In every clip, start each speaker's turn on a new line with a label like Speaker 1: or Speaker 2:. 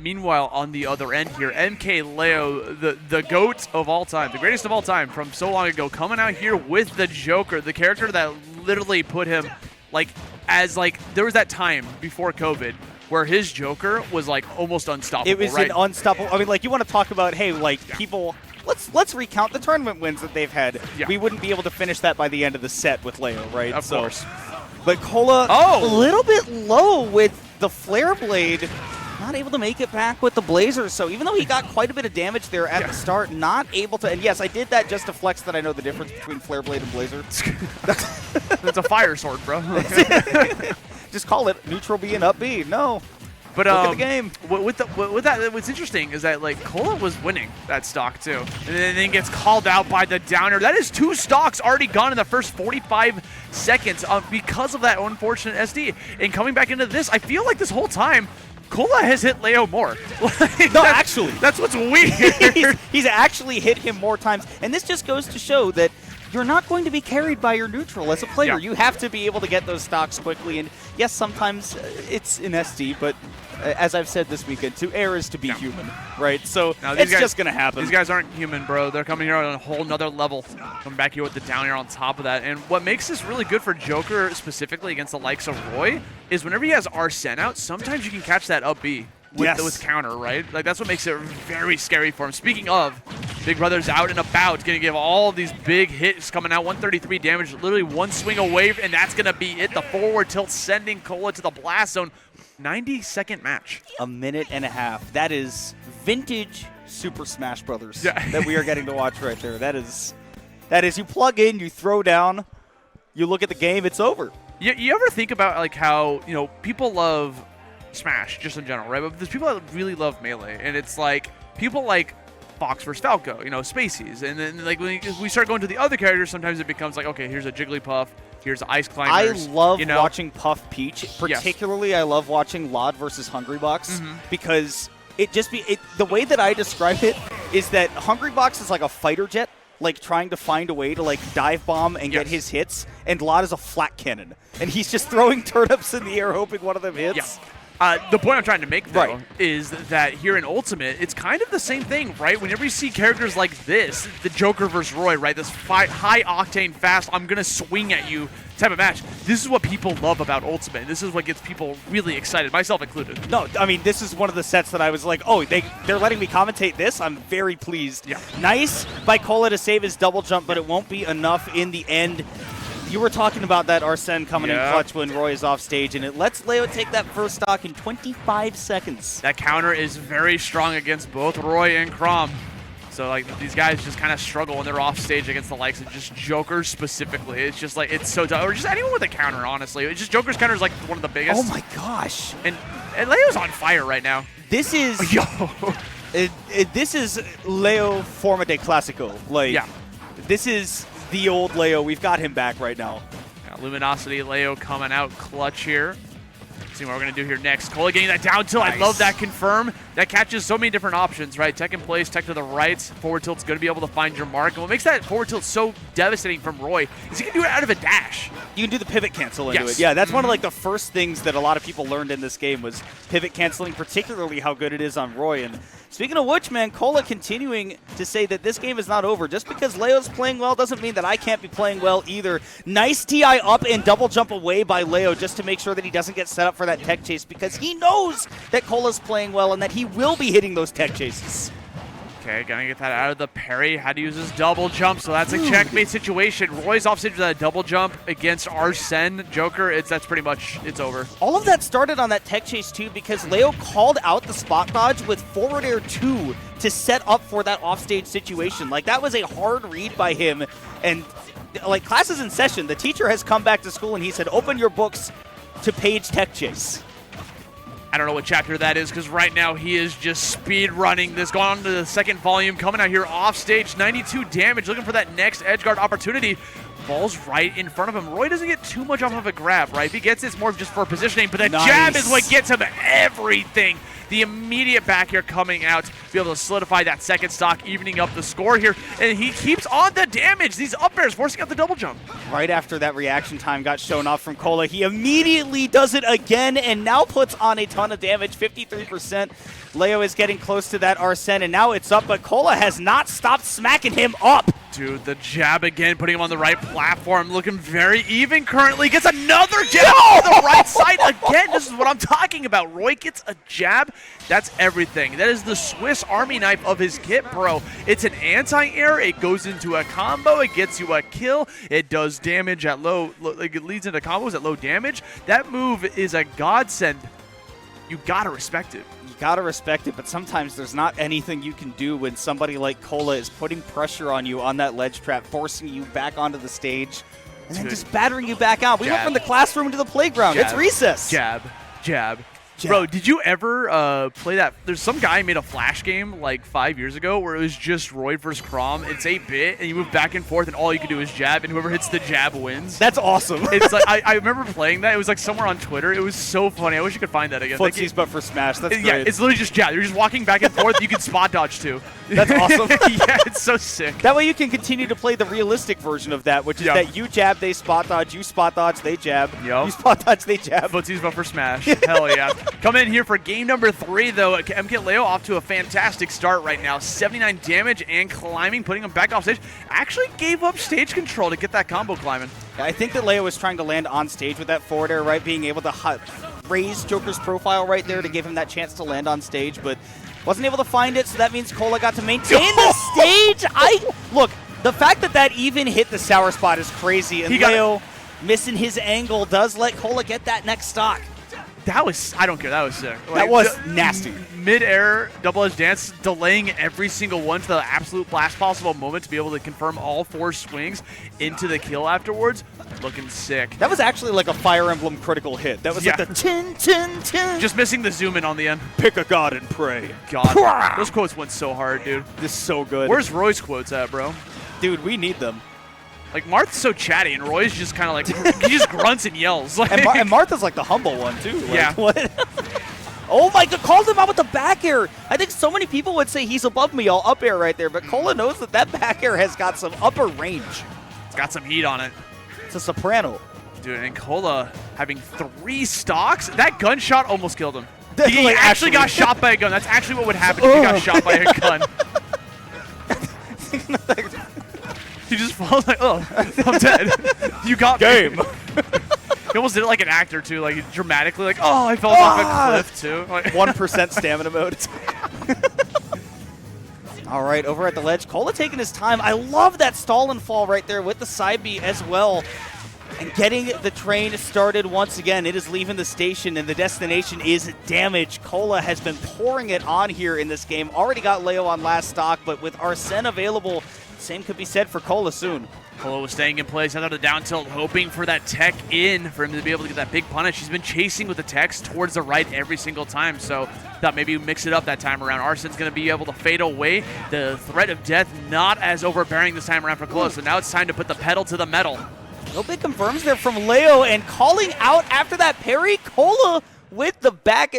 Speaker 1: Meanwhile, on the other end here, MkLeo, the GOAT of all time, the greatest of all time from so long ago, coming out here with the Joker, the character that literally put him, like, there was that time before COVID where his Joker was, like, almost unstoppable,
Speaker 2: It was
Speaker 1: right?
Speaker 2: an unstoppable. I mean, like, you want to talk about, hey, like, people... Let's recount the tournament wins that they've had.
Speaker 1: Yeah.
Speaker 2: We wouldn't be able to finish that by the end of the set with Leo, right?
Speaker 1: Of course.
Speaker 2: But Kola, a little bit low with the Flare Blade, not able to make it back with the Blazer. So even though he got quite a bit of damage there at the start, not able to. And yes, I did that just to flex that I know the difference between Flare Blade and Blazer.
Speaker 1: It's a fire sword, bro.
Speaker 2: Just call it neutral B and up B. No.
Speaker 1: But
Speaker 2: look at the game.
Speaker 1: With that, what's interesting is that, like, Kola was winning that stock too, and then gets called out by the downer. That is 2 stocks already gone in the first 45 seconds because of that unfortunate SD. And coming back into this, I feel like this whole time, Kola has hit Leo more.
Speaker 2: No, actually.
Speaker 1: That's what's weird.
Speaker 2: he's actually hit him more times. And this just goes to show that you're not going to be carried by your neutral as a player.
Speaker 1: Yeah.
Speaker 2: You have to be able to get those stocks quickly. And yes, sometimes it's an SD, but as I've said this weekend, to err is to be human, right? So it's just going to happen.
Speaker 1: These guys aren't human, bro. They're coming here on a whole nother level. Coming back here with the down air on top of that. And what makes this really good for Joker, specifically against the likes of Roy, is whenever he has Arsene out, sometimes you can catch that up B with counter, right? Like, that's what makes it very scary for him. Speaking of, Big Brother's out and about, going to give all these big hits coming out. 133 damage, literally one swing away, and that's going to be it. The forward tilt sending Kola to the blast zone. 90-second match.
Speaker 2: A minute and a half. That is vintage Super Smash Brothers that we are getting to watch right there. That is you plug in, you throw down, you look at the game, it's over.
Speaker 1: You ever think about, like, how, you know, people love Smash just in general, right? But there's people that really love Melee, and it's like people like Fox vs. Falco, you know, Spaceys, and then, like, when we start going to the other characters, sometimes it becomes like, okay, here's a Jigglypuff, here's Ice Climbers.
Speaker 2: I love
Speaker 1: you know?
Speaker 2: watching Puff Peach. Particularly, I love watching Lod versus Hungrybox because the way that I describe it is that Hungrybox is like a fighter jet, like trying to find a way to, like, dive bomb and get his hits, and Lod is a flat cannon, and he's just throwing turnips in the air hoping one of them hits.
Speaker 1: Yeah. The point I'm trying to make, though, is that here in Ultimate, it's kind of the same thing, right? Whenever you see characters like this, the Joker versus Roy, right? This high-octane, fast, I'm going to swing at you type of match. This is what people love about Ultimate. This is what gets people really excited, myself included.
Speaker 2: No, I mean, this is one of the sets that I was like, oh, they're letting me commentate this? I'm very pleased.
Speaker 1: Yeah.
Speaker 2: Nice by Kola to save his double jump, but it won't be enough in the end. You were talking about that Arsene coming in clutch when Roy is off stage, and it lets Leo take that first stock in 25 seconds.
Speaker 1: That counter is very strong against both Roy and Crom. So, like, these guys just kind of struggle when they're off stage against the likes of just Joker specifically. It's just like, it's so tough. Or just anyone with a counter, honestly. It's just Joker's counter is like one of the biggest.
Speaker 2: Oh my gosh.
Speaker 1: And Leo's on fire right now.
Speaker 2: This is this is Leo Forma de Classico. Like, this is the old Leo. We've got him back right now.
Speaker 1: Luminosity Leo coming out clutch here. See what we're going to do here next. Kola getting that down tilt. Nice. I love that confirm. That catches so many different options, right? Tech in place, tech to the right. Forward tilt's going to be able to find your mark. And what makes that forward tilt so devastating from Roy is he can do it out of a dash.
Speaker 2: You can do the pivot cancel into it. Yeah, that's one of, like, the first things that a lot of people learned in this game was pivot canceling, particularly how good it is on Roy. And speaking of which, man, Kola continuing to say that this game is not over. Just because Leo's playing well doesn't mean that I can't be playing well either. Nice TI up and double jump away by Leo just to make sure that he doesn't get set up for that tech chase because he knows that Kola's playing well and that he will be hitting those tech chases.
Speaker 1: Okay, gonna get that out of the parry. Had to use his double jump, so that's a checkmate situation. Roy's off stage with that double jump against Arsene. Joker, that's pretty much, it's over.
Speaker 2: All of that started on that tech chase too because Leo called out the spot dodge with forward air 2 to set up for that offstage situation. Like, that was a hard read by him. And, like, class is in session. The teacher has come back to school and he said, open your books to page tech chase.
Speaker 1: I don't know what chapter that is because right now he is just speed running this, going on to the second volume, coming out here off stage, 92 damage, looking for that next edge guard opportunity. Ball's right in front of him. Roy doesn't get too much off of a grab, right? If he gets it, it's more just for positioning, but the jab is what gets him everything. The immediate back here coming out to be able to solidify that second stock, evening up the score here. And he keeps on the damage. These up airs forcing out the double jump.
Speaker 2: Right after that reaction time got shown off from Kola, he immediately does it again and now puts on a ton of damage, 53%. Leo is getting close to that Arsene, and now it's up, but Kola has not stopped smacking him up.
Speaker 1: Dude, the jab again, putting him on the right platform, looking very even currently. Gets another jab on the right side again. This is what I'm talking about. Roy gets a jab. That's everything. That is the Swiss Army knife of his kit, bro. It's an anti-air. It goes into a combo. It gets you a kill. It does damage at low, like it leads into combos at low damage. That move is a godsend. You gotta respect it.
Speaker 2: Gotta respect it, but sometimes there's not anything you can do when somebody like Kola is putting pressure on you on that ledge trap, forcing you back onto the stage, and then just battering you back out. We went from the classroom to the playground.
Speaker 1: Jab.
Speaker 2: It's recess.
Speaker 1: Jab. Jab. Bro, did you ever play that? There's some guy made a Flash game like 5 years ago where it was just Roy versus Chrom. It's 8-bit, and you move back and forth, and all you can do is jab, and whoever hits the jab wins.
Speaker 2: That's awesome.
Speaker 1: It's like I remember playing that. It was like somewhere on Twitter. It was so funny. I wish you could find that again.
Speaker 2: Footsies, but for Smash. That's great.
Speaker 1: Yeah, it's literally just jab. You're just walking back and forth. You can spot dodge too.
Speaker 2: That's awesome.
Speaker 1: Yeah, it's so sick.
Speaker 2: That way you can continue to play the realistic version of that, which is that you jab, they spot dodge, you spot dodge, they jab, you spot dodge, they jab.
Speaker 1: Footsies, but for Smash. Hell yeah. Coming in here for game number 3, though. MkLeo off to a fantastic start right now. 79 damage and climbing, putting him back off stage. Actually gave up stage control to get that combo climbing.
Speaker 2: I think that Leo was trying to land on stage with that forward air, right? Being able to raise Joker's profile right there to give him that chance to land on stage, but wasn't able to find it, so that means Kola got to maintain the stage. Look, the fact that that even hit the sour spot is crazy, and Leo missing his angle does let Kola get that next stock.
Speaker 1: That was, I don't care, that was sick. Like,
Speaker 2: that was nasty.
Speaker 1: Mid-air, double-edge dance, delaying every single one to the absolute last possible moment to be able to confirm all 4 swings into the kill afterwards. Looking sick.
Speaker 2: That was actually like a Fire Emblem critical hit. That was like the tin, tin, tin.
Speaker 1: Just missing the zoom in on the end.
Speaker 2: Pick a god and pray.
Speaker 1: God, those quotes went so hard, dude.
Speaker 2: This is so good.
Speaker 1: Where's Roy's quotes at, bro?
Speaker 2: Dude, we need them.
Speaker 1: Like, Marth's so chatty, and Roy's just kind of like, he just grunts and yells. Like,
Speaker 2: and Martha's like the humble one, too. Like,
Speaker 1: yeah.
Speaker 2: What? Oh my god, called him out with the back air. I think so many people would say he's above me, all up air right there, but Kola knows that that back air has got some upper range.
Speaker 1: It's got some heat on it.
Speaker 2: It's a soprano.
Speaker 1: Dude, and Kola having 3 stocks, that gunshot almost killed him. He
Speaker 2: like
Speaker 1: actually got shot by a gun. That's actually what would happen if he got shot by a gun. He just falls like, oh, I'm dead. You got
Speaker 2: game.
Speaker 1: Me. He almost did it like an actor, too, like dramatically, like, oh, I fell off a cliff, too. Like
Speaker 2: 1% stamina mode. All right, over at the ledge, Kola taking his time. I love that stall and fall right there with the side B as well. And getting the train started once again. It is leaving the station, and the destination is damage. Kola has been pouring it on here in this game. Already got Leo on last stock, but with Arsene available, same could be said for Kola soon.
Speaker 1: Kola was staying in place under the down tilt, hoping for that tech in for him to be able to get that big punish. He's been chasing with the techs towards the right every single time, so thought maybe mix it up that time around. Arsene's going to be able to fade away. The threat of death not as overbearing this time around for Kola, so now it's time to put the pedal to the metal.
Speaker 2: No big confirms there from Leo, and calling out after that parry, Kola with the back.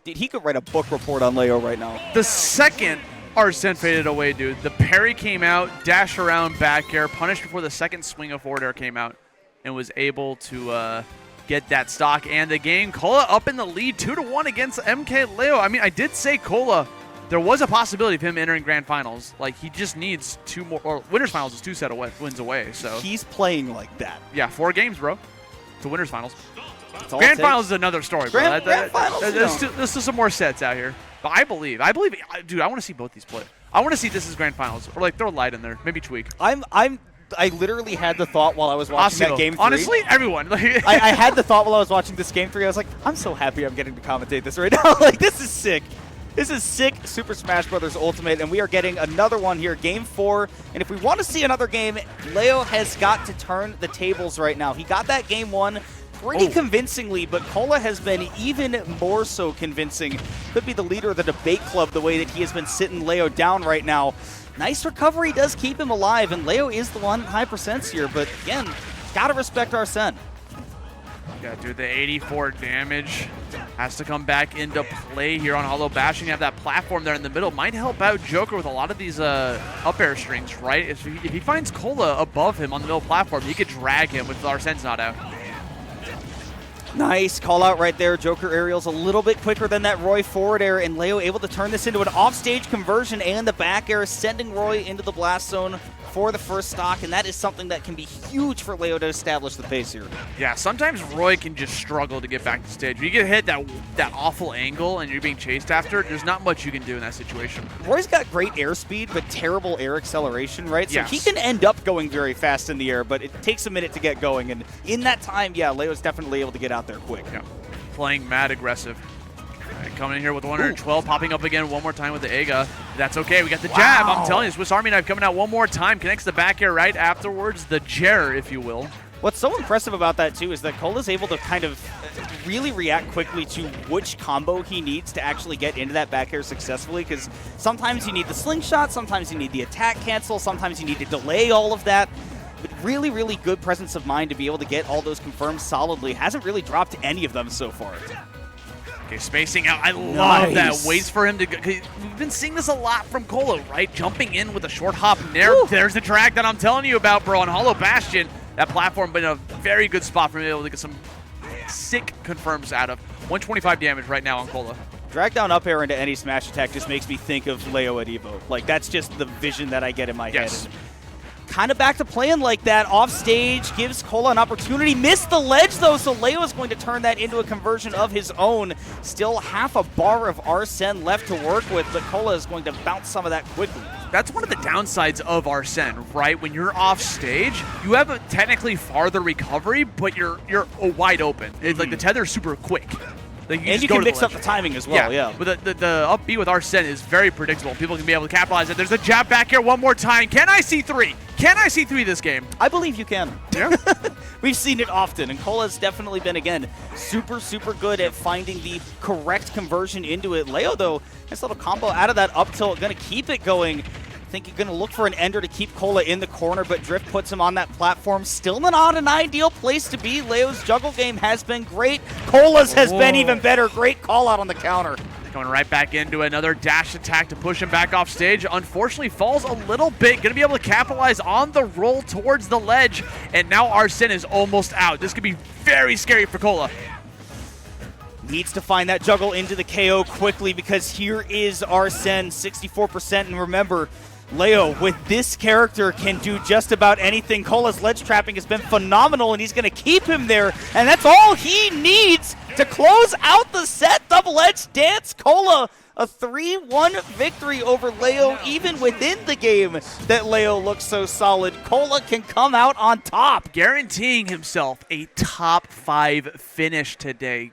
Speaker 2: Dude, he could write a book report on Leo right now.
Speaker 1: The second Arsene faded away, dude. The parry came out, dash around back air, punished before the second swing of forward air came out, and was able to get that stock and the game. Kola up in the lead 2-1 against MkLeo. I mean, I did say Kola, there was a possibility of him entering grand finals. Like, he just needs 2 more, or winners finals is 2 set of wins away. So
Speaker 2: he's playing like that.
Speaker 1: Yeah, 4 games, bro, to winners finals.
Speaker 2: Grand
Speaker 1: finals is another story, bro.
Speaker 2: Grand finals,
Speaker 1: there's still some more sets out here. But I believe, dude, I want to see both these play. I want to see this as grand finals, or like throw Light in there, maybe Tweek.
Speaker 2: I literally had the thought while I was watching that game 3.
Speaker 1: Honestly, everyone.
Speaker 2: I had the thought while I was watching this game 3. I was like, I'm so happy I'm getting to commentate this right now. Like, this is sick. This is sick Super Smash Bros. Ultimate, and we are getting another one here, Game 4. And if we want to see another game, Leo has got to turn the tables right now. He got that Game 1 pretty convincingly, but Kola has been even more so convincing. Could be the leader of the debate club the way that he has been sitting Leo down right now. Nice recovery does keep him alive, and Leo is the one at high percents here, but again, gotta respect Arsene.
Speaker 1: Yeah, dude, the 84 damage has to come back into play here on Hollow Bashing. You have that platform there in the middle. Might help out Joker with a lot of these up air strings, right? If he finds Kola above him on the middle platform, he could drag him with Arsene's not out.
Speaker 2: Nice call out right there. Joker aerials a little bit quicker than that Roy forward air, and Leo able to turn this into an offstage conversion and the back air, sending Roy into the blast zone for the first stock, and that is something that can be huge for Leo to establish the pace here.
Speaker 1: Yeah, sometimes Roy can just struggle to get back to stage. When you get hit that awful angle and you're being chased after, there's not much you can do in that situation.
Speaker 2: Roy's got great airspeed, but terrible air acceleration, right? So
Speaker 1: yes.
Speaker 2: he can end up going very fast in the air, but it takes a minute to get going, and in that time, yeah, Leo's definitely able to get out there quick.
Speaker 1: Yeah, playing mad aggressive. Right, coming in here with 112, popping up again one more time with the Ega. That's okay, we got the jab. I'm telling you, Swiss Army Knife coming out one more time, connects the back air right afterwards, the Jer, if you will.
Speaker 2: What's so impressive about that, too, is that Kola's able to kind of really react quickly to which combo he needs to actually get into that back air successfully, because sometimes you need the slingshot, sometimes you need the attack cancel, sometimes you need to delay all of that. But really, really good presence of mind to be able to get all those confirmed solidly. Hasn't really dropped any of them so far.
Speaker 1: Okay, spacing out. I love that. Waits for him to go. We've been seeing this a lot from Kola, right? Jumping in with a short hop. There's the drag that I'm telling you about, bro. On Hollow Bastion, that platform been a very good spot for him to be able to get some sick confirms out of. 125 damage right now on Kola.
Speaker 2: Drag down up air into any smash attack just makes me think of Leo at Evo. Like, that's just the vision that I get in my head. And kind of back to playing like that. Off stage, gives Kola an opportunity. Missed the ledge, though, so Leo is going to turn that into a conversion of his own. Still half a bar of Arsene left to work with, but Kola is going to bounce some of that quickly.
Speaker 1: That's one of the downsides of Arsene, right? When you're off stage, you have a technically farther recovery, but you're wide open. It's like the tether's super quick. Like
Speaker 2: you can mix up the timing as well, yeah.
Speaker 1: But the up B with Arsene is very predictable. People can be able to capitalize it. There's a jab back here one more time. Can I see 3? Can I see 3 this game?
Speaker 2: I believe you can.
Speaker 1: Yeah.
Speaker 2: We've seen it often, and Kola's definitely been, again, super, super good at finding the correct conversion into it. Leo, though, nice little combo out of that up tilt, going to keep it going. I think you're going to look for an ender to keep Kola in the corner, but Drift puts him on that platform. Still not an ideal place to be. Leo's juggle game has been great. Kola's has been even better. Great call out on the counter.
Speaker 1: Coming right back into another dash attack to push him back off stage. Unfortunately, falls a little bit. Going to be able to capitalize on the roll towards the ledge. And now Arsene is almost out. This could be very scary for Kola.
Speaker 2: Needs to find that juggle into the KO quickly, because here is Arsene, 64%. And remember, Leo, with this character, can do just about anything. Kola's ledge trapping has been phenomenal, and he's going to keep him there. And that's all he needs to close out the set. Double edge dance. Kola, a 3-1 victory over Leo, even within the game that Leo looks so solid. Kola can come out on top.
Speaker 1: Guaranteeing himself a top 5 finish today.